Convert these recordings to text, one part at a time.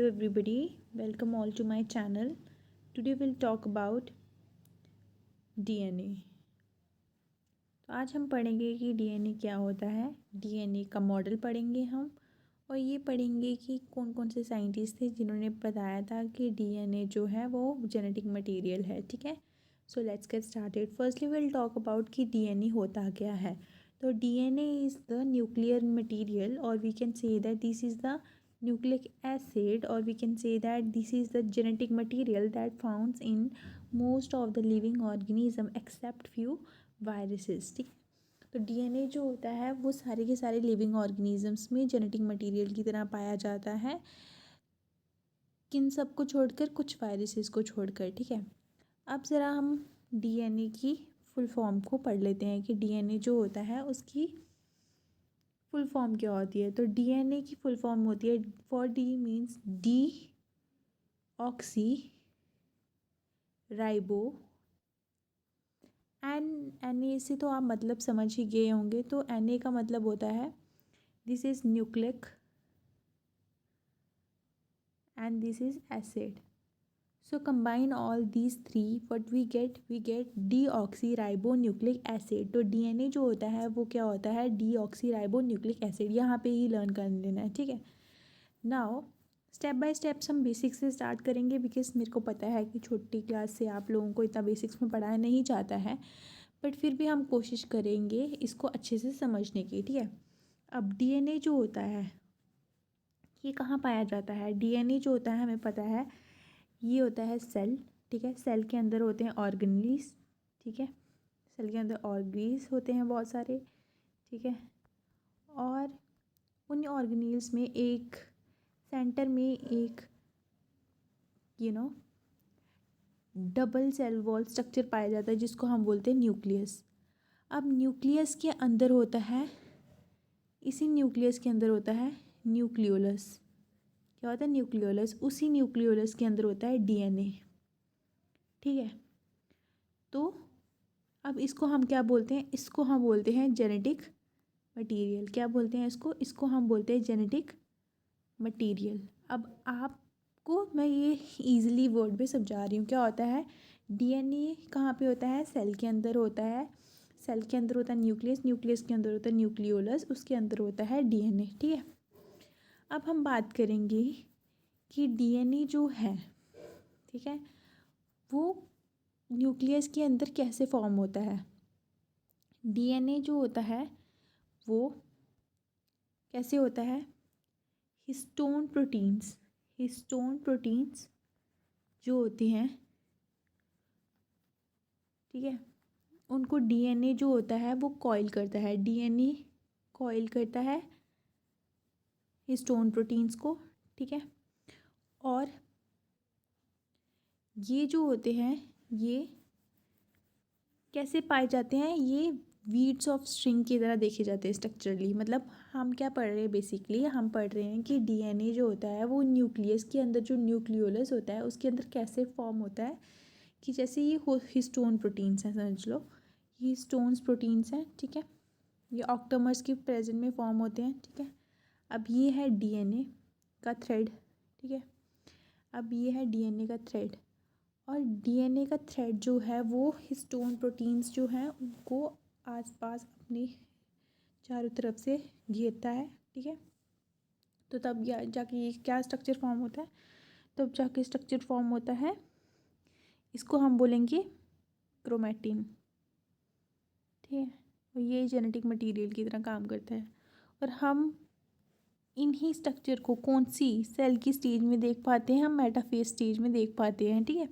everybody, welcome all to my channel. Today we'll talk about DNA. तो आज हम पढ़ेंगे कि DNA क्या होता है, DNA का मॉडल पढ़ेंगे हम और ये पढ़ेंगे कि कौन कौन से साइंटिस्ट थे जिन्होंने बताया था कि DNA जो है वो जेनेटिक मटेरियल है। ठीक है, so let's get started. Firstly will talk about कि DNA होता क्या है। तो DNA is the nuclear material और we can say that this is the nucleic acid, or we can say that this is the genetic material that found in most of the living organism except few viruses. ठीक है, तो DNA जो होता है वो सारे के सारे लिविंग ऑर्गेनिजम्स में जेनेटिक मटेरियल की तरह पाया जाता है, किन सब को छोड़कर, कुछ वायरसेस को छोड़कर। ठीक है, अब ज़रा हम डीएनए की फुल फॉर्म को पढ़ लेते हैं कि डीएनए जो होता है उसकी फुल फॉर्म क्या होती है। तो डीएनए की फुल फॉर्म होती है, for D means D oxy ribo N A से तो आप मतलब समझ ही गए होंगे। तो एन ए का मतलब होता है this is nucleic and this is acid. So combine all these three what we get D oxy ribo nucleic acid. तो डीएनए जो होता है वो क्या होता है, D oxy ribo nucleic acid. यहाँ पे ही लर्न कर लेना है। ठीक है, नाउ स्टेप बाय स्टेप्स हम बेसिक्स से स्टार्ट करेंगे, बिकॉज मेरे को पता है कि छोटी क्लास से आप लोगों को इतना बेसिक्स में पढ़ाया नहीं जाता है, बट फिर भी हम कोशिश करेंगे इसको अच्छे से समझने की। ठीक है, अब डीएनए जो होता है ये कहाँ पाया जाता है। डीएनए जो होता है हमें पता है ये होता है सेल। ठीक है, सेल के अंदर होते हैं ऑर्गेनीज। ठीक है, सेल के अंदर ऑर्गेनीज होते हैं बहुत सारे। ठीक है, और उन ऑर्गेनील्स में एक सेंटर में एक डबल सेल वॉल स्ट्रक्चर पाया जाता है जिसको हम बोलते हैं न्यूक्लियस। अब न्यूक्लियस के अंदर होता है, इसी न्यूक्लियस के अंदर होता है न्यूक्लियोलस। क्या होता है, न्यूक्लियोलस। उसी न्यूक्लियोलस के अंदर होता है डीएनए। ठीक है, तो अब इसको हम क्या बोलते हैं, इसको हम बोलते हैं जेनेटिक मटेरियल। क्या बोलते हैं इसको, इसको हम बोलते हैं जेनेटिक मटेरियल। अब आपको मैं ये इजीली वर्ड में समझा रही हूँ। क्या होता है, डीएनए कहाँ पे होता है, सेल के अंदर होता है। सेल के अंदर होता है न्यूक्लियस, न्यूक्लियस के अंदर होता है न्यूक्लियोलस, उसके अंदर होता है डीएनए। ठीक है, अब हम बात करेंगे कि डीएनए जो है, ठीक है, वो न्यूक्लियस के अंदर कैसे फॉर्म होता है। डीएनए जो होता है वो कैसे होता है, हिस्टोन प्रोटीन्स, हिस्टोन प्रोटीन्स जो होते हैं, ठीक है, उनको डीएनए जो होता है वो कॉइल करता है। डीएनए कॉइल करता है हिस्टोन प्रोटीन्स को। ठीक है, और ये जो होते हैं ये कैसे पाए जाते हैं, ये वीड्स ऑफ स्ट्रिंग की तरह देखे जाते हैं स्ट्रक्चरली। मतलब हम क्या पढ़ रहे हैं, बेसिकली हम पढ़ रहे हैं कि डीएनए जो होता है वो न्यूक्लियस के अंदर जो न्यूक्लियोलस होता है उसके अंदर कैसे फॉर्म होता है, कि जैसे ये हिस्टोन प्रोटीन्स हैं, समझ लो ये हिस्टोन्स प्रोटीन्स हैं। ठीक है, ये ऑक्टोमर्स के प्रेजेंट में फॉर्म होते हैं। ठीक है, अब ये है डीएनए का थ्रेड। ठीक है, अब ये है डीएनए का थ्रेड, और डीएनए का थ्रेड जो है वो हिस्टोन प्रोटीन्स जो हैं उनको आसपास अपने चारों तरफ से घेरता है। ठीक है, तो तब जाके ये क्या स्ट्रक्चर फॉर्म होता है, तब जाके स्ट्रक्चर फॉर्म होता है, इसको हम बोलेंगे क्रोमैटिन। ठीक है, और ये जेनेटिक मटेरियल की तरह काम करता है। और हम इन्हीं स्ट्रक्चर को कौन सी सेल की स्टेज में देख पाते हैं, हम मेटाफेज स्टेज में देख पाते हैं। ठीक है,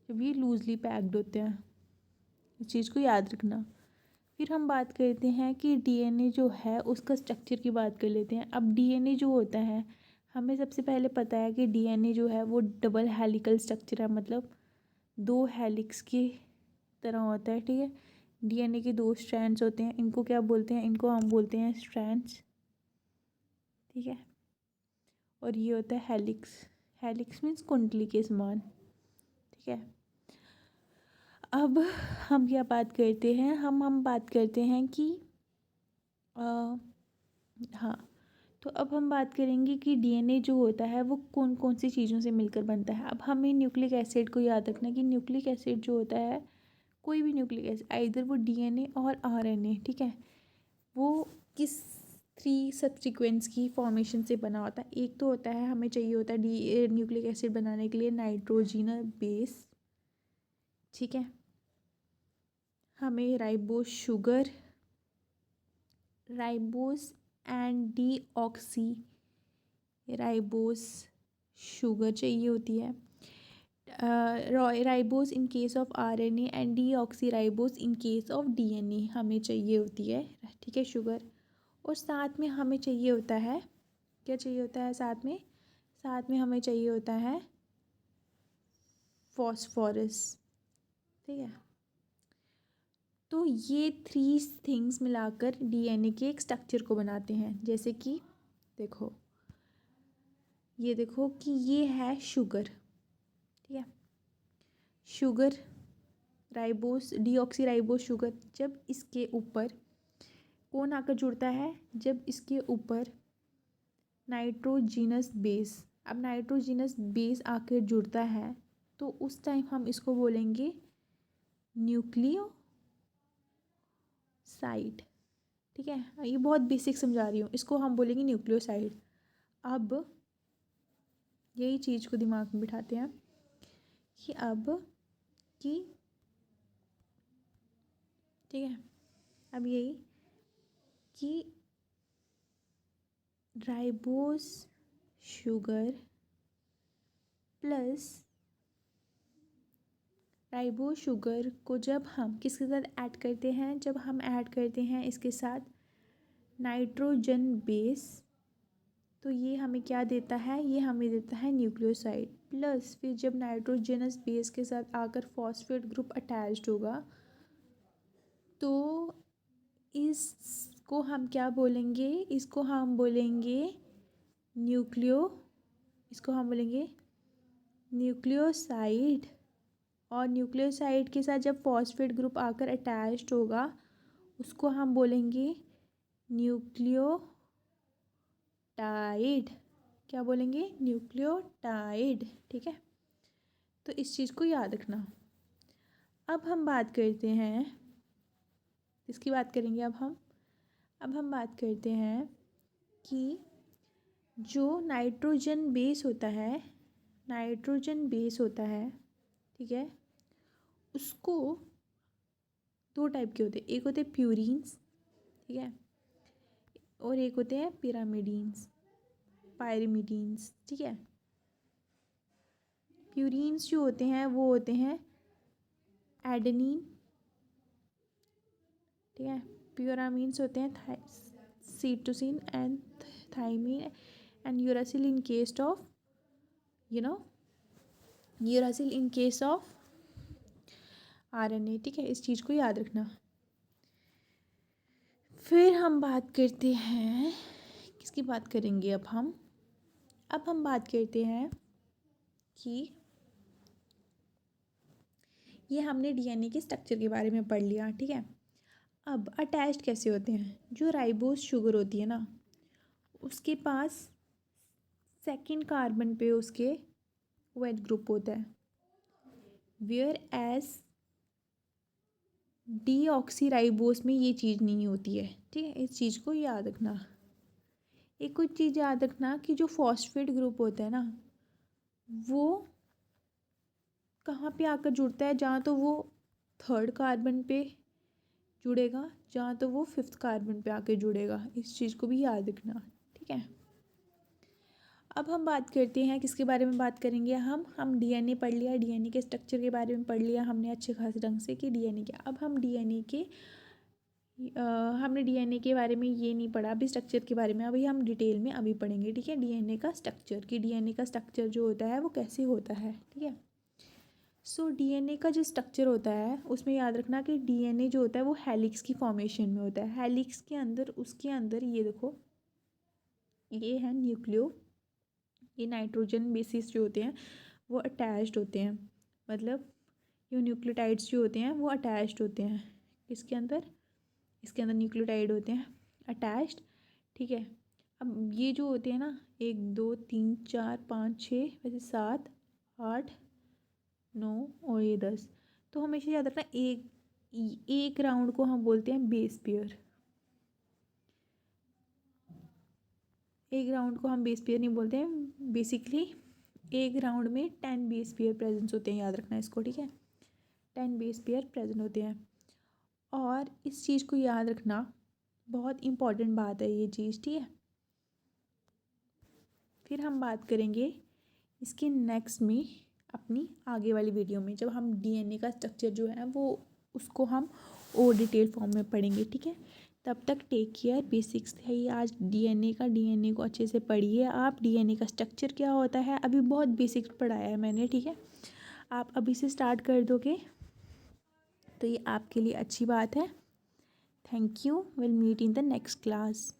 जब ये लूजली पैक्ड होते हैं, इस चीज़ को याद रखना। फिर हम बात करते हैं कि डीएनए जो है उसका स्ट्रक्चर की बात कर लेते हैं। अब डीएनए जो होता है, हमें सबसे पहले पता है कि डीएनए जो है वो डबल हेलिकल स्ट्रक्चर है, मतलब दो हेलिक्स की तरह होता है। ठीक है, डीएनए के दो स्ट्रैंड्स होते हैं, इनको क्या बोलते हैं, इनको हम बोलते हैं स्ट्रैंड्स। ठीक है, और ये होता है हेलिक्स। हेलिक्स मीन्स कुंडली के समान। ठीक है, अब हम क्या बात करते हैं, हम बात करते हैं कि हाँ, तो अब हम बात करेंगे कि डीएनए जो होता है वो कौन कौन सी चीज़ों से मिलकर बनता है। अब हमें न्यूक्लिक एसिड को याद रखना कि न्यूक्लिक एसिड जो होता है, कोई भी न्यूक्लिक एसिड, आइदर वो डीएनए और आरएनए, ठीक है, वो किस 3 सबसीक्वेंस की फॉर्मेशन से बना होता है। एक तो होता है, हमें चाहिए होता है न्यूक्लिक एसिड बनाने के लिए नाइट्रोजनस बेस, ठीक है, हमें ribose sugar, ribose and deoxy ribose sugar चाहिए होती है, ribose in case of RNA and deoxy ribose in case of DNA हमें चाहिए होती है, ठीक है, शुगर। और साथ में हमें चाहिए होता है, क्या चाहिए होता है साथ में हमें चाहिए होता है फॉस्फोरस, ठीक है। तो ये 3 थिंग्स मिलाकर डीएनए के एक स्ट्रक्चर को बनाते हैं। जैसे कि देखो, ये देखो कि ये है शुगर, ठीक है, sugar ribose deoxy ribose sugar. जब इसके ऊपर कौन आकर जुड़ता है, जब इसके ऊपर नाइट्रोजिनस बेस, अब नाइट्रोजिनस बेस आकर जुड़ता है तो उस टाइम हम इसको बोलेंगे न्यूक्लियोसाइड, ठीक है। ये बहुत बेसिक समझा रही हूँ, इसको हम बोलेंगे न्यूक्लियोसाइड। अब यही चीज़ को दिमाग में बिठाते हैं कि अब कि ठीक है, अब यही कि ribose sugar plus ribose sugar को जब हम किसके साथ ऐड करते हैं, जब हम ऐड करते हैं इसके साथ नाइट्रोजन बेस, तो ये हमें क्या देता है, ये हमें देता है न्यूक्लियोसाइड। प्लस फिर जब नाइट्रोजनस बेस के साथ आकर फॉस्फेट ग्रुप अटैच्ड होगा तो इसको हम क्या बोलेंगे, इसको हम बोलेंगे इसको हम बोलेंगे न्यूक्लियोसाइड। और न्यूक्लियोसाइड के साथ जब फॉस्फेट ग्रुप आकर अटैच्ड होगा उसको हम बोलेंगे न्यूक्लियोटाइड। क्या बोलेंगे, न्यूक्लियोटाइड, ठीक है। तो इस चीज़ को याद रखना। अब हम बात करते हैं, इसकी बात करेंगे अब हम बात करते हैं कि जो नाइट्रोजन बेस होता है, ठीक है, उसको 2 टाइप के होते हैं। एक होते हैं प्यूरीन्स, ठीक है, और एक होते हैं पायरिमिडीन्स, ठीक है। प्यूरीन्स जो होते हैं वो होते हैं एडेनिन, ठीक है, प्यूरामीन्स होते हैं cytosine and thymine and uracil in case of uracil in case of RNA, ठीक है। इस चीज़ को याद रखना। फिर हम बात करते हैं, किसकी बात करेंगे अब हम बात करते हैं कि ये हमने डीएनए के स्ट्रक्चर के बारे में पढ़ लिया, ठीक है। अब अटैच्ड कैसे होते हैं, जो राइबोस शुगर होती है ना, उसके पास सेकंड कार्बन पे उसके OH ग्रुप होता है, वेयर एज डीऑक्सीराइबोस में ये चीज़ नहीं होती है, ठीक है। इस चीज़ को याद रखना। एक कुछ चीज़ याद रखना कि जो फॉस्फेट ग्रुप होता है ना, वो कहाँ पे आकर जुड़ता है, जहाँ तो वो 3rd कार्बन पे जुड़ेगा, जहाँ तो वो 5th कार्बन पे आकर जुड़ेगा। इस चीज़ को भी याद रखना, ठीक है। अब हम बात करते हैं, किसके बारे में बात करेंगे हम डीएनए पढ़ लिया, डीएनए के स्ट्रक्चर के बारे में पढ़ लिया हमने अच्छे खास ढंग से कि डीएनए क्या। अब हम हमने डीएनए के बारे में ये नहीं पढ़ा, अभी स्ट्रक्चर के बारे में अभी हम डिटेल में अभी पढ़ेंगे, ठीक है। डीएनए का स्ट्रक्चर, कि डीएनए का स्ट्रक्चर जो होता है वो कैसे होता है, ठीक है। सो डीएनए का जो स्ट्रक्चर होता है उसमें याद रखना कि डीएनए जो होता है वो हेलिक्स की फॉर्मेशन में होता है। हेलिक्स के अंदर, उसके अंदर ये देखो, ये है ये नाइट्रोजन बेसिस जो होते हैं वो अटैच्ड होते हैं, मतलब ये न्यूक्लियोटाइड्स जो होते हैं वो अटैच्ड होते हैं इसके अंदर न्यूक्लियोटाइड होते हैं अटैच्ड, ठीक है। अब ये जो होते हैं ना 1 2 3 4 5 6 वैसे 7 8 9 और ये 10, तो हमेशा याद रखना एक राउंड को हम बोलते हैं बेस पेयर। एक राउंड को हम बेस पेयर नहीं बोलते हैं, बेसिकली एक राउंड में 10 बेस पेयर प्रेजेंट होते हैं, याद रखना इसको, ठीक है। 10 बेस पेयर प्रेजेंट होते हैं। और इस चीज़ को याद रखना, बहुत इम्पॉर्टेंट बात है ये चीज़, ठीक है। फिर हम बात करेंगे इसके नेक्स्ट में अपनी आगे वाली वीडियो में, जब हम डीएनए का स्ट्रक्चर जो है वो उसको हम और डिटेल फॉर्म में पढ़ेंगे, ठीक है। तब तक टेक केयर। बेसिक्स है ये आज डीएनए को अच्छे से पढ़िए आप। डीएनए का स्ट्रक्चर क्या होता है अभी बहुत बेसिक्स पढ़ाया है मैंने, ठीक है। आप अभी से स्टार्ट कर दोगे तो ये आपके लिए अच्छी बात है। Thank you, will meet in the next class.